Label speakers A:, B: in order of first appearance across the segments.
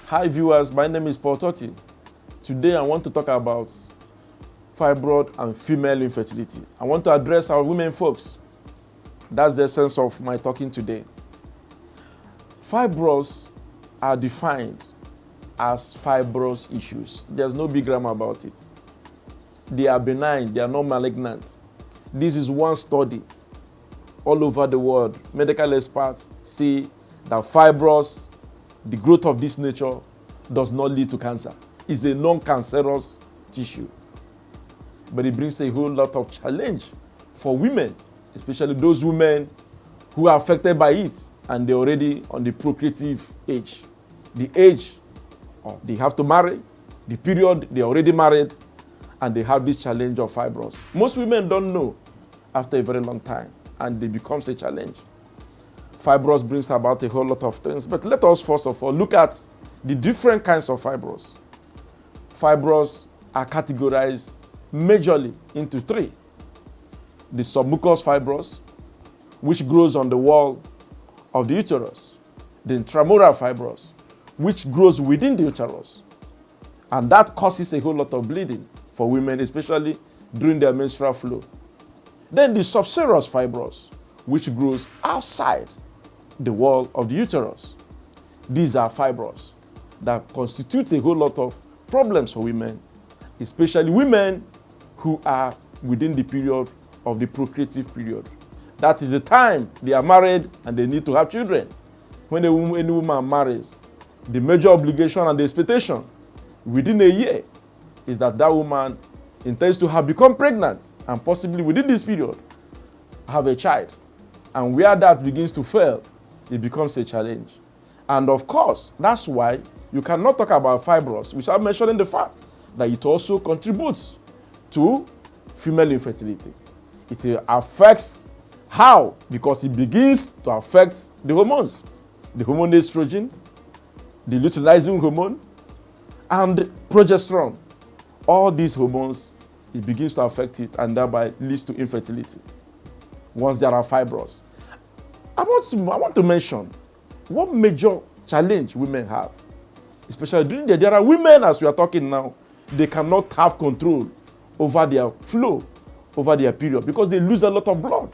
A: Hi viewers, my name is Paul Totti. Today I want to talk about fibroid and female infertility. I want to address our women folks. That's the essence of my talking today. Fibroids are defined as fibrous issues. There's no big grammar about it. They are benign, they are not malignant. This is one study all over the world. Medical experts say that fibroids, the growth of this nature, does not lead to cancer. It's a non-cancerous tissue. But it brings a whole lot of challenge for women, especially those women who are affected by it and they're already on the procreative age. The age they have to marry, the period they're already married, and they have this challenge of fibroids. Most women don't know after a very long time, and it becomes a challenge. Fibroids brings about a whole lot of things, but let us first of all look at the different kinds of fibroids. Fibroids are categorized majorly into three. The submucous fibroids, which grows on the wall of the uterus. The intramural fibroids, which grows within the uterus. And that causes a whole lot of bleeding for women, especially during their menstrual flow. Then the SUBSEROSAL fibroids, which grows outside the wall of the uterus. These are fibroids that constitute a whole lot of problems for women, especially women who are within the period of the procreative period. That is the time they are married and they need to have children. When any woman marries, the major obligation and the expectation within a year is that that woman intends to have become pregnant and possibly within this period have a child. And where that begins to fail, it becomes a challenge. And of course, that's why you cannot talk about fibroids without mentioning the fact that it also contributes to female infertility. It affects how? Because it begins to affect the hormones. The hormone estrogen, the luteinizing hormone, and progesterone. All these hormones, it begins to affect it and thereby leads to infertility once there are fibroids. I want to mention what major challenge women have, especially during there are women, as we are talking now, they cannot have control over their flow, over their period, because they lose a lot of blood.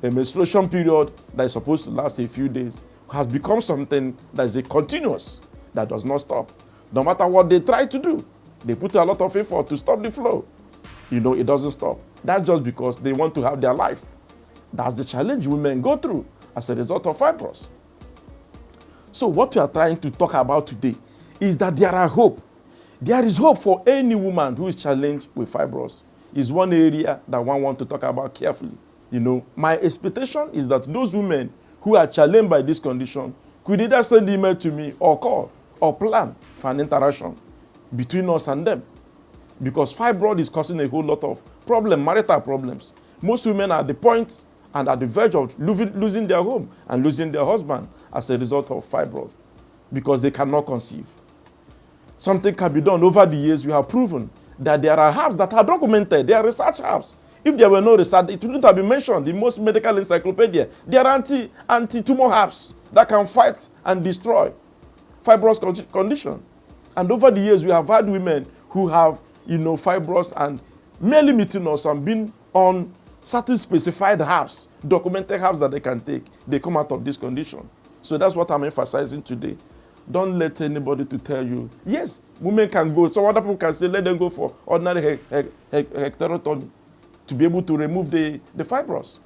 A: A menstruation period that is supposed to last a few days has become something that is a continuous, that does not stop. No matter what they try to do, they put a lot of effort to stop the flow. It doesn't stop. That's just because they want to have their life. That's the challenge women go through as a result of fibroids. So what we are trying to talk about today is that there are hope. There is hope for any woman who is challenged with fibroids. Is one area that one wants to talk about carefully. My expectation is that those women who are challenged by this condition could either send an email to me or call or plan for an interaction between us and them. Because fibroid is causing a whole lot of marital problems. Most women are at the point and at the verge of losing their home and losing their husband as a result of fibroid because they cannot conceive. Something can be done. Over the years, we have proven that there are herbs that are documented. They are research herbs. If there were no research, it wouldn't have been mentioned in most medical encyclopedia. There are anti-tumor herbs that can fight and destroy fibrous condition. And over the years, we have had women who have, fibroids and merely meeting us and been on certain specified herbs, documented herbs that they can take. They come out of this condition. So that's what I'm emphasizing today. Don't let anybody to tell you, yes, women can go. Some other people can say, let them go for ordinary hysterectomy to be able to remove the fibroids.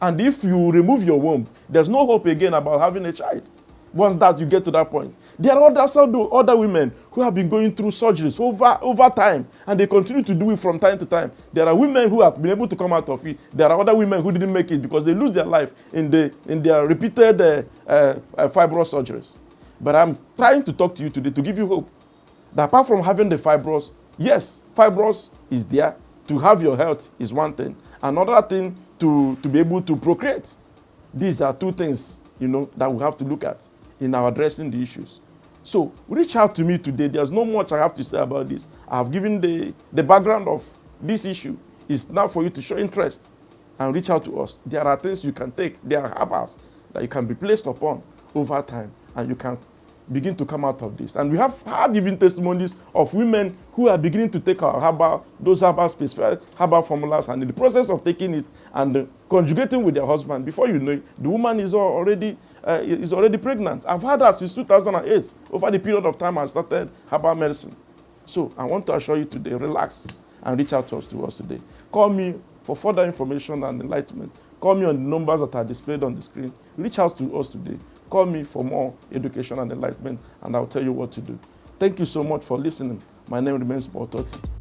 A: And if you remove your womb, there's no hope again about having a child. Once that you get to that point. There are other women who have been going through surgeries over time, and they continue to do it from time to time. There are women who have been able to come out of it. There are other women who didn't make it because they lose their life in their repeated fibrous surgeries. But I'm trying to talk to you today to give you hope that apart from having the fibroids, yes, fibroids is there. To have your health is one thing. Another thing, to be able to procreate. These are two things, that we have to look at in our addressing the issues. So reach out to me today. There's not much I have to say about this. I've given the background of this issue. It's now for you to show interest and reach out to us. There are things you can take. There are herbals that you can be placed upon over time, and you can begin to come out of this. And we have had even testimonies of women who are beginning to take our herbal, those herbal specific herbal formulas, and in the process of taking it and conjugating with their husband, before you know it, the woman is already pregnant. I've had that since 2008, over the period of time I started herbal medicine. So I want to assure you today, relax and reach out to us today. Call me for further information and enlightenment. Call me on the numbers that are displayed on the screen. Reach out to us today. Call me for more education and enlightenment, and I'll tell you what to do. Thank you so much for listening. My name remains Paul Totti.